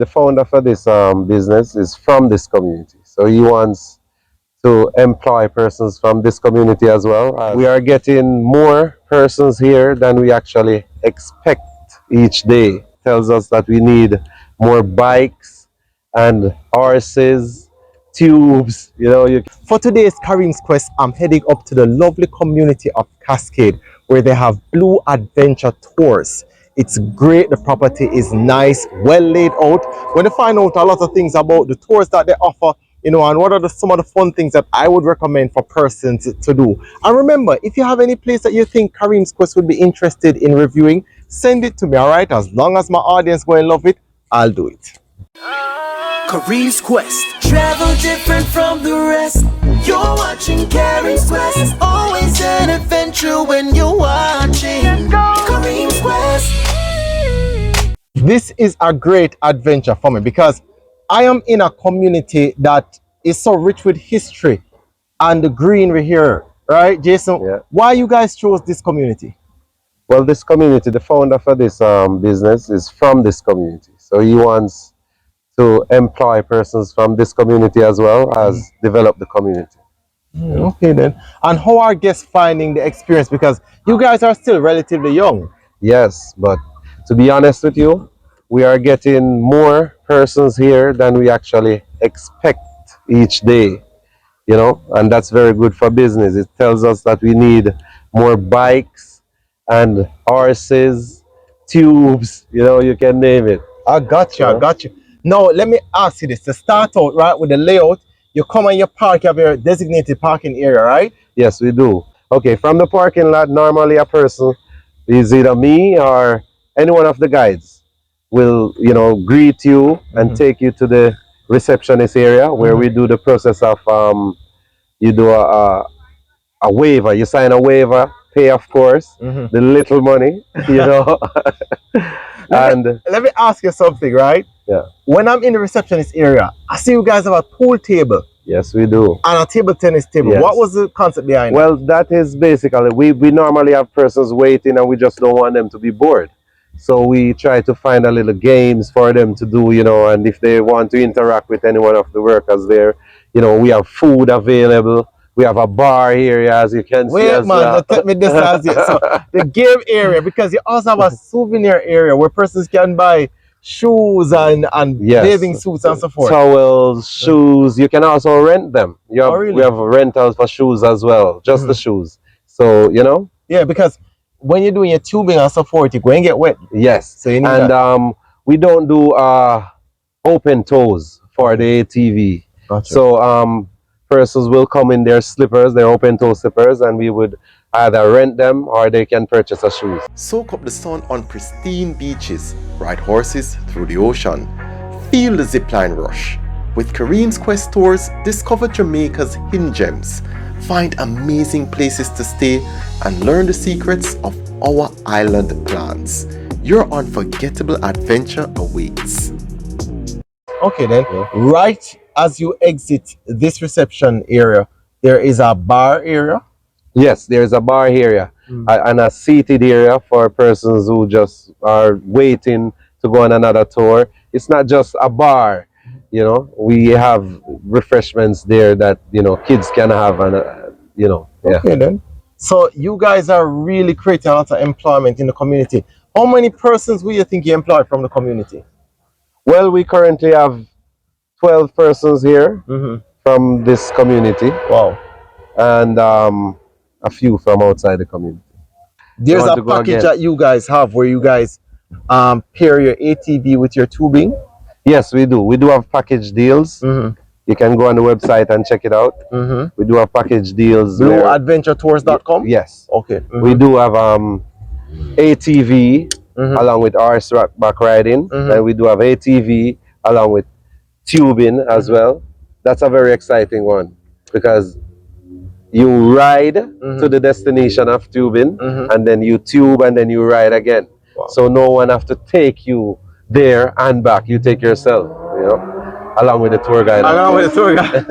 The founder for this business is from this community. So he wants to employ persons from this community as well. We are getting more persons here than we actually expect each day. Tells us that we need more bikes and horses, tubes, For today's Kareem's Quest, I'm heading up to the lovely community of Cascade where they have Blue Adventure Tours. It's great, the property is nice, well laid out. We're going to find out a lot of things about the tours that they offer, and what are some of the fun things that I would recommend for persons to do. And remember, if you have any place that you think Kareem's Quest would be interested in reviewing, send it to me, all right? As long as my audience go and love it, I'll do it. Kareem's Quest. Travel different from the rest. You're watching Kareem's Quest. Always an adventure when you're watching Kareem's Quest. This is a great adventure for me because I am in a community that is so rich with history and the greenery here, right, Jason? Yeah. Why you guys chose this community? Well, this community, the founder for this business is from this community. So he wants to employ persons from this community as well as develop the community. Okay then. And how are guests finding the experience? Because you guys are still relatively young. Yes, but to be honest with you, we are getting more persons here than we actually expect each day, and that's very good for business. It tells us that we need more bikes and horses, tubes, you can name it. I got you, I got you. Now, let me ask you this. To start out, right, with the layout, you come and you park, you have your designated parking area, right? Yes, we do. Okay, from the parking lot, normally a person, is either me or any one of the guides, will greet you and take you to the receptionist area where we do the process of you do a waiver. You sign a waiver, pay of course the little money, and let me ask you something, right? Yeah. When I'm in the receptionist area, I see you guys have a pool table. Yes, we do. And a table tennis table. Yes. What was the concept behind Well, that is basically, we normally have persons waiting and we just don't want them to be bored. So we try to find a little games for them to do, and if they want to interact with any one of the workers there, we have food available. We have a bar area, as you can see. Wait, man, take me this as it. So the game area, because you also have a souvenir area where persons can buy shoes and Yes. bathing suits and so forth. Towels, shoes. You can also rent them. Really? We have rentals for shoes as well, just the shoes. So, Yeah, because when you're doing your tubing and so forth, you go and get wet. Yes. So you need and we don't do open toes for the ATV. Gotcha. So persons will come in their slippers, their open toe slippers, and we would either rent them or they can purchase a shoes. Soak up the sun on pristine beaches, ride horses through the ocean, feel the zipline rush. With Kareem's Quest Tours, discover Jamaica's hidden gems, find amazing places to stay, and learn the secrets of our island plans. Your unforgettable adventure awaits. Okay then, right as you exit this reception area, there is a bar area. Yes, there's a bar area and a seated area for persons who just are waiting to go on another tour. It's not just a bar, we have refreshments there that kids can have, and yeah. Okay then. So you guys are really creating a lot of employment in the community. How many persons will you think you employ from the community? Well, we currently have 12 persons here from this community. Wow. And a few from outside the community. There's a package that you guys have where you guys pair your ATV with your tubing. Yes, we do. We do have package deals. You can go on the website and check it out. We do have package deals. BlueAdventureTours.com? Yes. Okay. We do have ATV along with horseback riding. And we do have ATV along with tubing as well. That's a very exciting one because you ride to the destination of tubing and then you tube and then you ride again. Wow. So no one have to take you there and back. You take yourself, along with the tour guide. Along with the tour guide.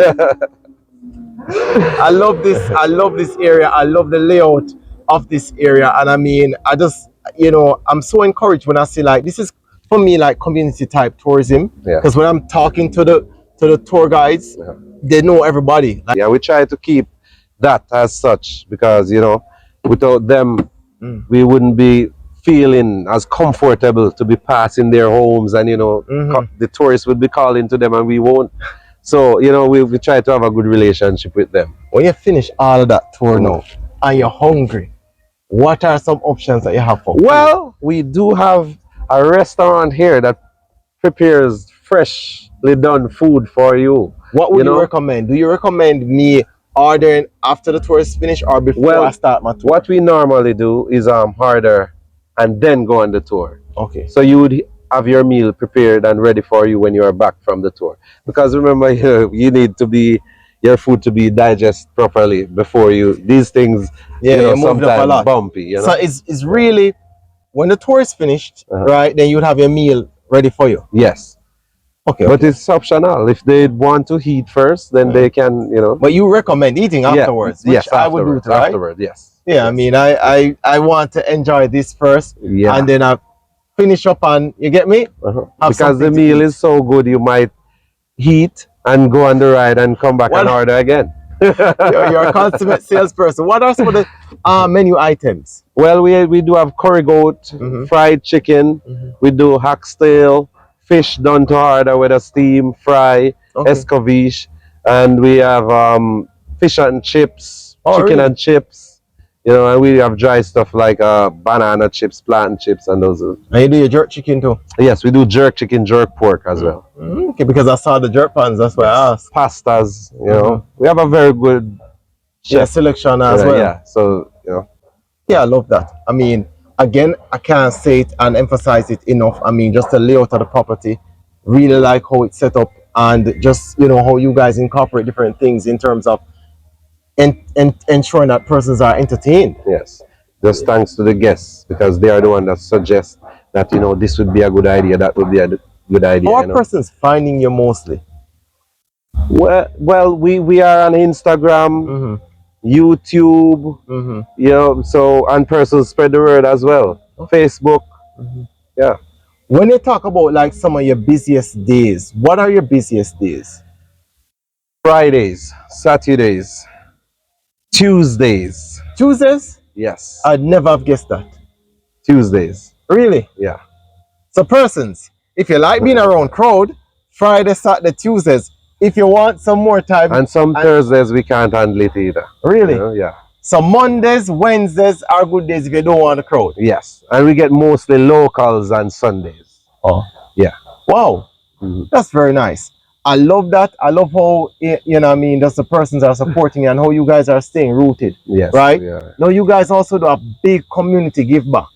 I love this. I love this area. I love the layout of this area. And I mean, I just, I'm so encouraged when I see like, this is for me like community type tourism. Yeah. Because when I'm talking to the tour guides, they know everybody. Like, Yeah, we try to keep that as such because, you know, without them, we wouldn't be feeling as comfortable to be passing their homes, and, you know, the tourists would be calling to them and we won't. So, you know, we try to have a good relationship with them. when you finish all of that tour now and you're hungry, what are some options that you have for food? Well, we do have a restaurant here that prepares freshly done food for you. What would you know? recommend? Do you recommend me ordering after the tour is finished or before I start my tour? What we normally do is order and then go on the tour. Okay. So you would have your meal prepared and ready for you when you are back from the tour. Because remember, you need to be your food to be digested properly before you. These things, Yeah, you know, you moved up a sometimes lot. bumpy. You know? So it's really when the tour is finished, right? Then you'd have your meal ready for you. Yes. Okay. But it's optional. If they want to eat first, then they can, you know. But you recommend eating afterwards, which yes, I would do, right? afterwards, yes. Yeah, yes. I mean, I want to enjoy this first, and then I finish up, and you get me? Because the meal is so good, you might eat and go on the ride and come back and order again. You're a consummate salesperson. What are some of the menu items? Well, we do have curry goat, fried chicken. We do oxtail, fish done to order with a steam fry, escovitch, and we have fish and chips, chicken and chips. You know, and we have dry stuff like banana chips, plantain chips, and those. And you do your jerk chicken too? Yes, we do jerk chicken, jerk pork as well. Okay, because I saw the jerk pans, that's why I asked. Pastas, you know, we have a very good selection as well. Yeah, so, you know. Yeah, I love that. I mean, again, I can't say it and emphasize it enough. I mean, just the layout of the property, really like how it's set up, and just, you know, how you guys incorporate different things in terms of ensuring that persons are entertained. Yes, just thanks to the guests, because they are the one that suggest that, you know, this would be a good idea, that would be a good idea. How are persons finding you mostly? Well, we are on Instagram, YouTube, you know, so, and persons spread the word as well. Facebook, yeah. When you talk about like some of your busiest days, what are your busiest days? Fridays, Saturdays, Tuesdays. Tuesdays? Yes. I'd never have guessed that. Tuesdays. Really? Yeah. So persons, if you like being around crowd, Friday, Saturday, Tuesdays. If you want some more time. And some Thursdays we can't handle it either. Really? You know? Yeah. So Mondays, Wednesdays are good days if you don't want a crowd. Yes. And we get mostly locals on Sundays. Oh. Yeah. Wow. That's very nice. I love that. I love how, you know what I mean, just the persons are supporting and how you guys are staying rooted. Yes. Right? Yeah. Now you guys also do a big community give back.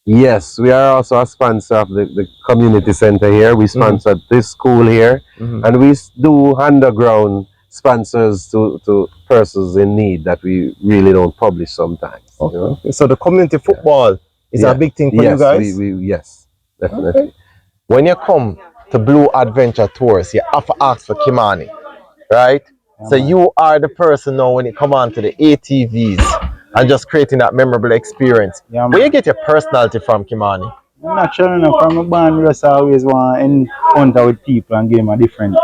Yes, we are also a sponsor of the community center here. We sponsored this school here, and we do underground sponsors to persons in need that we really don't publish sometimes. You know? So the community football is a big thing for you guys? Yes, definitely. Okay. When you come to Blue Adventure Tours, you have to ask for Kimani, right? So you are the person now when you come on to the ATVs and just creating that memorable experience. Where you get your personality from, Kimani? Naturally, from a band, we just always want to encounter with people and give them a different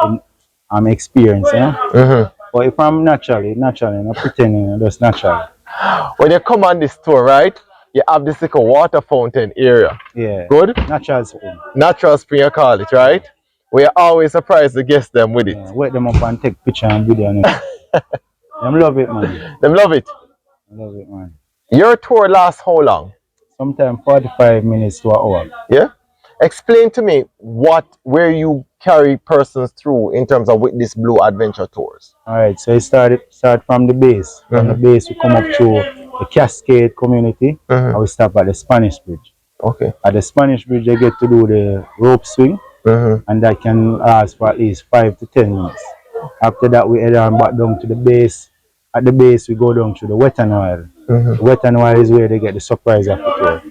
experience, you know? But if I'm naturally, not pretending, just naturally. When you come on this tour, right, you have this little water fountain area. Yeah. Good? Natural spring. Natural spring, you call it, right? We always surprise the guests them with it. Wake them up and take picture and video. Them love it, man. Them love it. I love it, man. Your tour lasts how long? Sometimes 45 minutes to an hour. Yeah? Explain to me where you carry persons through in terms of with this Blue Adventure Tours. Alright, so it start from the base. From the base we come up to the Cascade community and we stop at the Spanish Bridge. Okay. At the Spanish Bridge they get to do the rope swing and that can last for at least 5 to 10 minutes. After that we head on back down to the base. At the base we go down to the Wet and Wild. The Wet and Wild is where they get the surprise of the tour.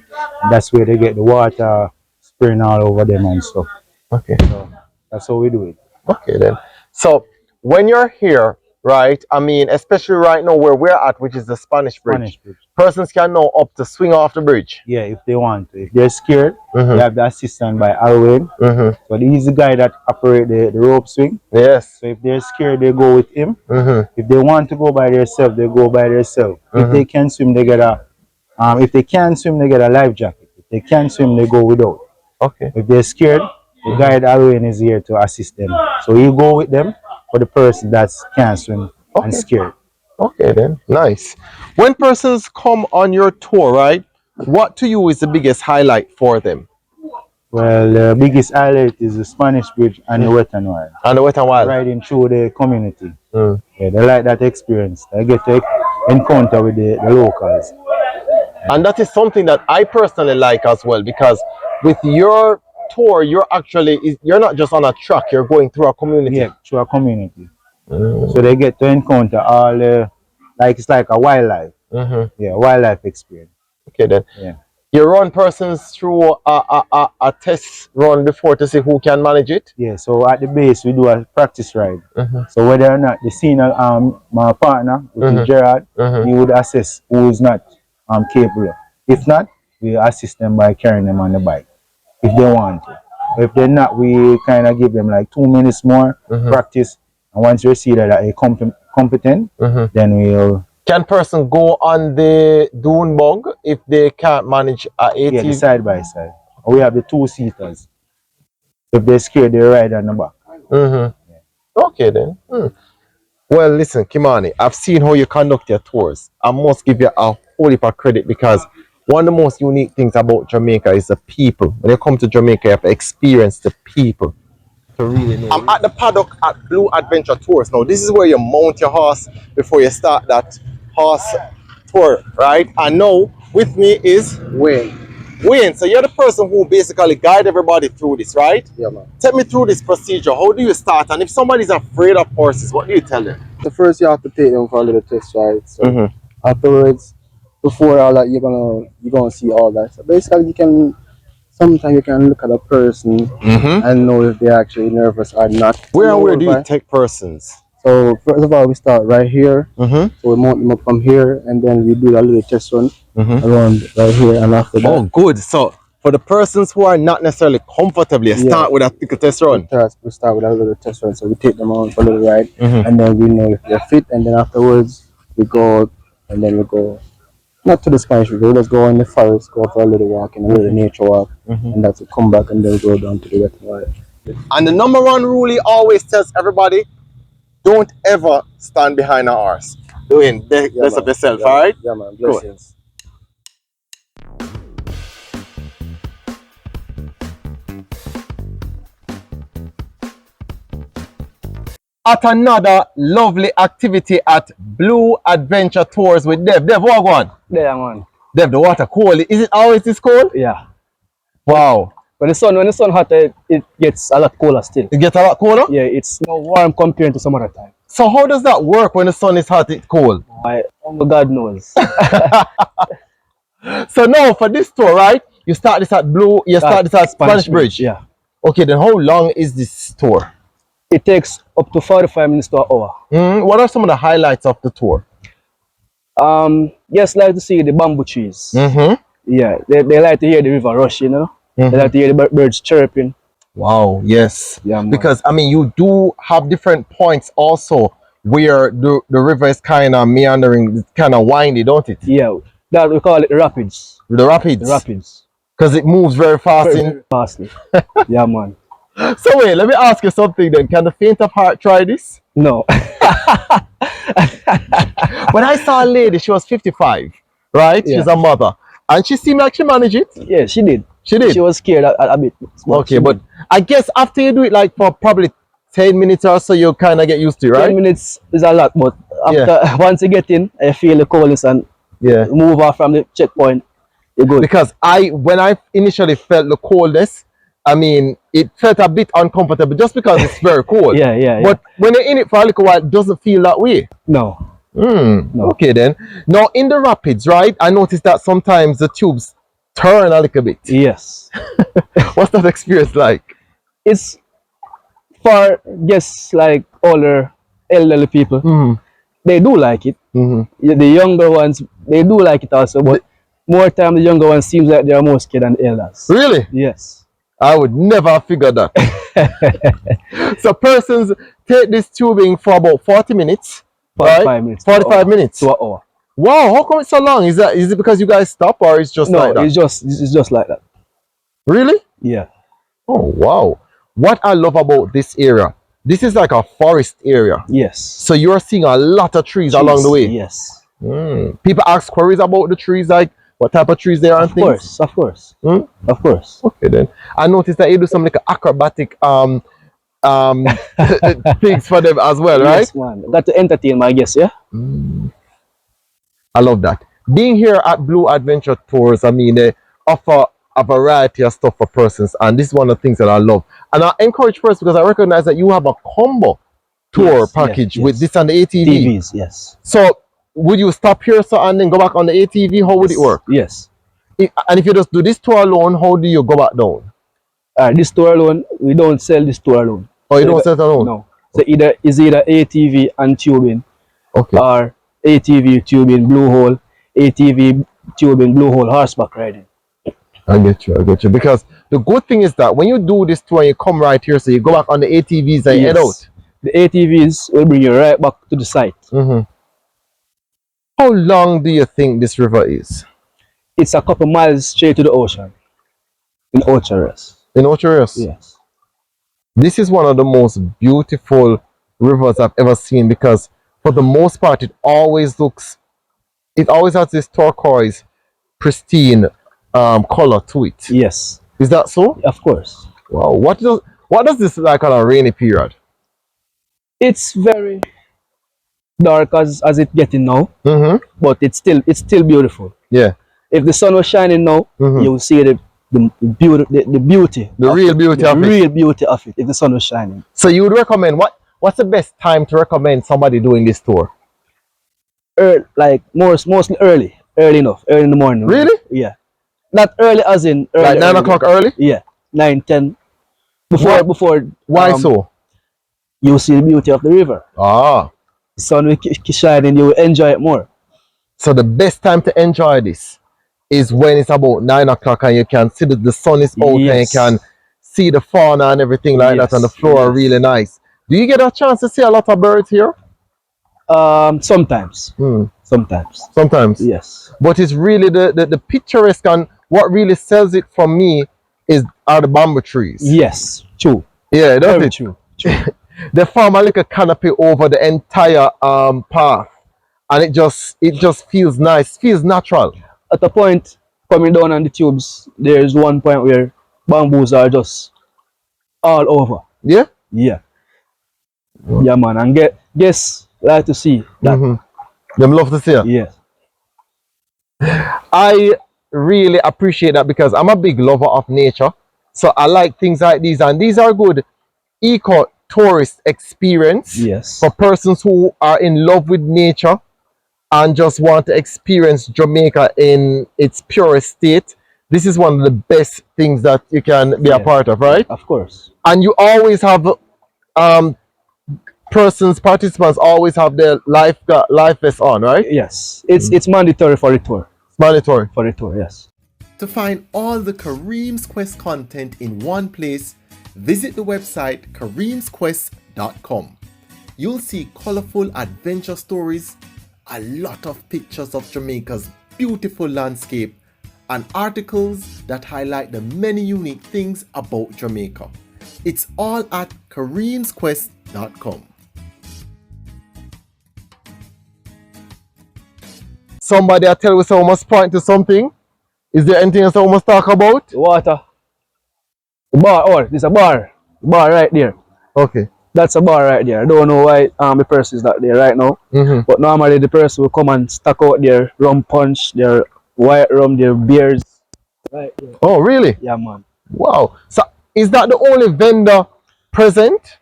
And that's where they get the water spraying all over them and stuff. Okay. So that's how we do it. Okay then. So when you're here, right? I mean, especially right now where we're at, which is the Spanish Bridge. Spanish bridge. Persons can now up to swing off the bridge. Yeah, if they want to. If they're scared, Mhm. they have the assistant by Alwyn. So he's the guy that operate the rope swing. Yes. So if they're scared, they go with him. If they want to go by themselves, they go by themselves. If they can swim, they get a if they can swim, they get a life jacket. If they can't swim, they go without. Okay. If they're scared, the guide Alwyn is here to assist them. So you go with them for the person that can't swim and scared. Okay then, nice. When persons come on your tour, right, what to you is the biggest highlight for them? Well, the biggest highlight is the Spanish Bridge and the Wet and Wild. And the Wet and Wild? Riding through the community. Yeah, they like that experience. They get to encounter with the locals. And that is something that I personally like as well, because with your tour, you're not just on a track, you're going through a community. Yeah, through a community. So they get to encounter all it's like a wildlife. Yeah, wildlife experience. Okay then. Yeah. You run persons through a test run before to see who can manage it? Yeah, so at the base we do a practice ride. So whether or not the senior my partner, which is Gerard, he would assess who is not capable. If not, we assist them by carrying them on the bike if they want to. If they're not, we kind of give them like 2 minutes more practice. And once we see that they're competent, then we'll... Can person go on the dune bug if they can't manage a ATV? Yeah, the side by side. We have the 2-seaters. If they're scared, they ride on the back. Yeah. Okay then. Well, listen, Kimani, I've seen how you conduct your tours. I must give you a whole heap of credit, because one of the most unique things about Jamaica is the people. When you come to Jamaica, you have to experience the people to really know. I'm at the paddock at Blue Adventure Tours. Now, this is where you mount your horse before you start that horse tour, right? And now, with me is Wayne. Wayne. So you're the person who basically guide everybody through this, right? Yeah, man. Take me through this procedure. How do you start? And if somebody's afraid of horses, what do you tell them? So first you have to take them for a little test ride. So afterwards, before all that, you're gonna see all that. So basically, sometimes you can look at a person and know if they're actually nervous or not. Where do you take persons? So first of all, we start right here. So we mount them up from here, and then we do a little test run around right here, and after that. Oh, good. So for the persons who are not necessarily comfortable, you start with a little test run. We start with a little test run. So we take them on for a little ride, and then we know if they're fit, and then afterwards we go out, and then we go not to the Spanish River. Let's go in the forest, go for a little walk, and a little nature walk, and that's we come back and then go down to the Wet and Wild. And the number one rule he always tells everybody: don't ever stand behind a horse. Doing best of yourself, all right? Yeah, man. Blessings. At another lovely activity at Blue Adventure Tours with Dev. Dev, what going? There, man. Dev, the water cold. Is it always this cold? Yeah. Wow. When the sun hot, it gets a lot colder still. It gets a lot colder? Yeah, it's more warm compared to some other time. So how does that work when the sun is hot, it's cold? Only God knows. So now for this tour, right? You start this at Spanish Bridge. Yeah. Okay, then how long is this tour? It takes up to 45 minutes to an hour. What are some of the highlights of the tour? Yes, like to see the bamboo trees. Yeah, they like to hear the river rush, you know. They like to hear the birds chirping. Wow, yes. Yeah, man. Because I mean, you do have different points also where the river is kind of meandering, kind of windy, don't it? Yeah, that we call it the rapids. The rapids. The rapids. Because it moves very fast. Very fastly. Yeah, man. So wait, let me ask you something then. Can the faint of heart try this? No. When I saw a lady, she was 55, right? Yeah. She's a mother. And she seemed like she managed it. Yeah, she did. She did? She was scared a bit. Okay, but I guess after you do it like for probably 10 minutes or so, you kind of get used to it, right? 10 minutes is a lot, but after once you get in, I feel the coldness and move off from the checkpoint, you're good. Because when I initially felt the coldness, I mean, it felt a bit uncomfortable just because it's very cold. Yeah. But when you're in it for a little while, it doesn't feel that way. No. No. Okay then. Now in the rapids, right? I noticed that sometimes the tubes turn a little bit. Yes. What's that experience like? It's for just like older elderly people, they do like it. The younger ones, they do like it also, but more time the younger ones seems like they are more scared than the elders. Really? Yes. I would never have figured that. So persons take this tubing for about 40 minutes. 45 right? minutes. 45 minutes. To an hour. Wow, how come it's so long? Is it because you guys stop or it's just like that? It's just like that. Really? Yeah. Oh wow. What I love about this area, this is like a forest area. Yes. So you're seeing a lot of trees along the way. Yes. People ask queries about the trees, like what type of trees they are and things. Of course. Of course. Okay then. I noticed that you do some like acrobatic things for them as well, right? Yes, man. Got to entertain my guests, yeah? I love that. Being here at Blue Adventure Tours, I mean, they offer a variety of stuff for persons, and this is one of the things that I love. And I encourage first because I recognize that you have a combo tour package with this and the ATV. TVs, yes. So, would you stop here and then go back on the ATV? How would it work? Yes. And if you just do this tour alone, how do you go back down? This tour alone, we don't sell this tour alone. Oh, you don't sell it alone? No. So either ATV and tubing, or ATV tubing blue hole, ATV tubing blue hole horseback riding. I get you. Because the good thing is that when you do this tour, you come right here, so you go back on the ATVs and head out. The ATVs will bring you right back to the site. How long do you think this river is? It's a couple miles straight to the ocean. In Ochares. In Ochares? Yes. This is one of the most beautiful rivers I've ever seen because for the most part it always has this turquoise, pristine color to it. Yes. Is that so? Of course. Wow. What does this look like on a rainy period? It's very dark as it getting now, but it's still beautiful. Yeah. If the sun was shining now, you will see the beauty. The real beauty of it. If the sun was shining. So you would recommend what's the best time to recommend somebody doing this tour? Like mostly early enough, early in the morning. Really? Yeah. Not early as in early. Like 9 o'clock early? Yeah. 9, 10. Before. Why so? You see the beauty of the river. Ah. The sun will keep shining, you will enjoy it more. So the best time to enjoy this is when it's about 9 o'clock and you can see that the sun is out and you can see the fauna and everything like that, and the flora really nice. Do you get a chance to see a lot of birds here? Sometimes. Sometimes. Yes. But it's really the picturesque, and what really sells it for me are the bamboo trees. Yes, true. Yeah, that's Very it. true. They form a little canopy over the entire path, and it just feels nice, feels natural. At a point coming down on the tubes, there is one point where bamboos are just all over. Yeah? Yeah. Yeah, man. And guests like to see that. Them love to see it. Yeah. I really appreciate that because I'm a big lover of nature. So I like things like these, and these are good eco tourist experience for persons who are in love with nature and just want to experience Jamaica in its purest state. This is one of the best things that you can be a part of, right? Of course. And you always have participants always have their life vest on, right? Yes. It's mandatory for the tour. It's mandatory for the tour, yes. To find all the Kareems Quest content in one place, visit the website kareemsquest.com. You'll see colorful adventure stories, a lot of pictures of Jamaica's beautiful landscape, and articles that highlight the many unique things about Jamaica. It's all at kareemsquest.com. Somebody I tell you so must point to something. Is there anything else I must talk about? Water. The bar, there's a bar. The bar right there. Okay. That's a bar right there. I don't know why the person is not there right now. But normally the person will come and stack out their rum punch, their white rum, their beers. Right there. Oh, really? Yeah, man. Wow. So is that the only vendor present?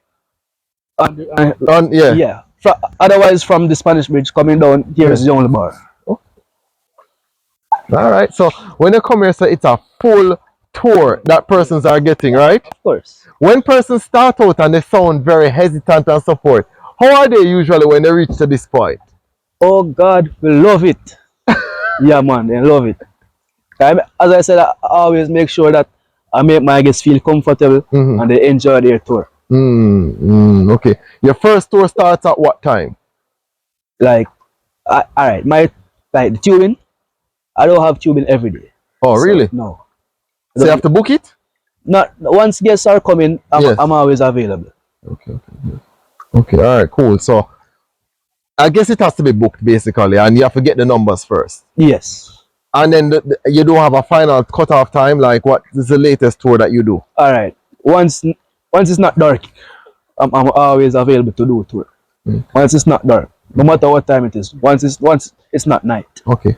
Yeah. Otherwise, from the Spanish Bridge coming down, here is the only bar. All right. So when you come here, so it's a full tour that persons are getting, right? Of course. When persons start out and they sound very hesitant and so forth, How are they usually when they reach to this point? Oh God, we love it. Yeah, man, they love it. As I said, I always make sure that I make my guests feel comfortable and they enjoy their tour. Okay. Your first tour starts at what time? Like, all right, the tubing. I don't have tubing every day. Oh, really? No. So you have to book it? Not once guests are coming, Yes. I'm always available. Okay. Okay. All right. Cool. So I guess it has to be booked basically, and you have to get the numbers first. Yes. And then you don't have a final cutoff time. Like, what is the latest tour that you do? All right. Once it's not dark, I'm always available to do a tour. Once it's not dark, no matter what time it is. Once it's not night. Okay.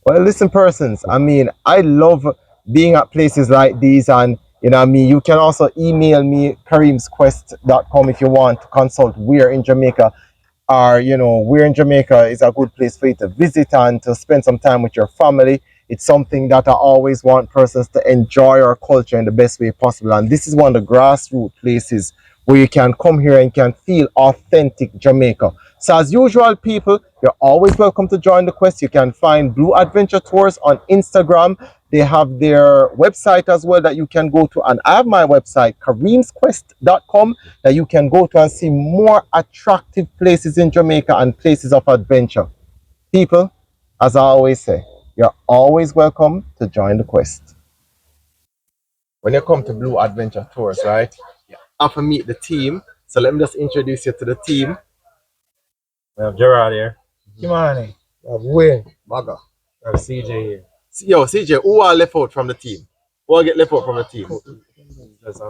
Well, listen, persons. I mean, I love being at places like these, and you know, what I mean, you can also email me kareemsquest.com if you want to consult where in Jamaica, or you know, where in Jamaica is a good place for you to visit and to spend some time with your family. It's something that I always want persons to enjoy our culture in the best way possible, and this is one of the grassroots places where you can come here and can feel authentic Jamaica. So as usual, people, you're always welcome to join the quest. You can find Blue Adventure Tours on Instagram. They have their website as well that you can go to, and I have my website, kareemsquest.com, that you can go to and see more attractive places in Jamaica and places of adventure. People, as I always say, you're always welcome to join the quest. When you come to Blue Adventure Tours, right, you have to meet the team. So let me just introduce you to the team. We have Gerard here. Kimani. We have Wayne. Baga. We have CJ here. Yo, CJ, who are left out from the team? Who are get left out from the team? There's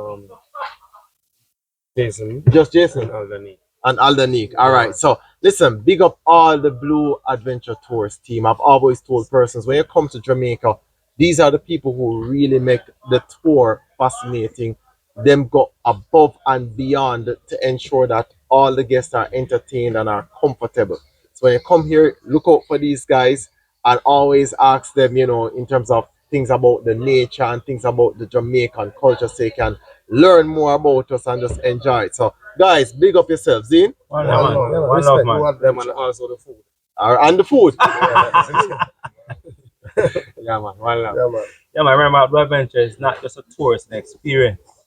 Jason. Just Jason Underneath. and Aldanique. All right. So listen, big up all the Blue Adventure Tours team. I've always told persons when you come to Jamaica, these are the people who really make the tour fascinating. Them go above and beyond to ensure that all the guests are entertained and are comfortable. So when you come here, look out for these guys and always ask them, you know, in terms of things about the nature and things about the Jamaican culture, so you can learn more about us and just enjoy it. So guys, big up yourselves, Zine. One love, man. Them and also the food. And the food. Yeah, man. One love. Yeah, man. Yeah, man. Remember, Blue Adventure is not just a tour, it's an experience.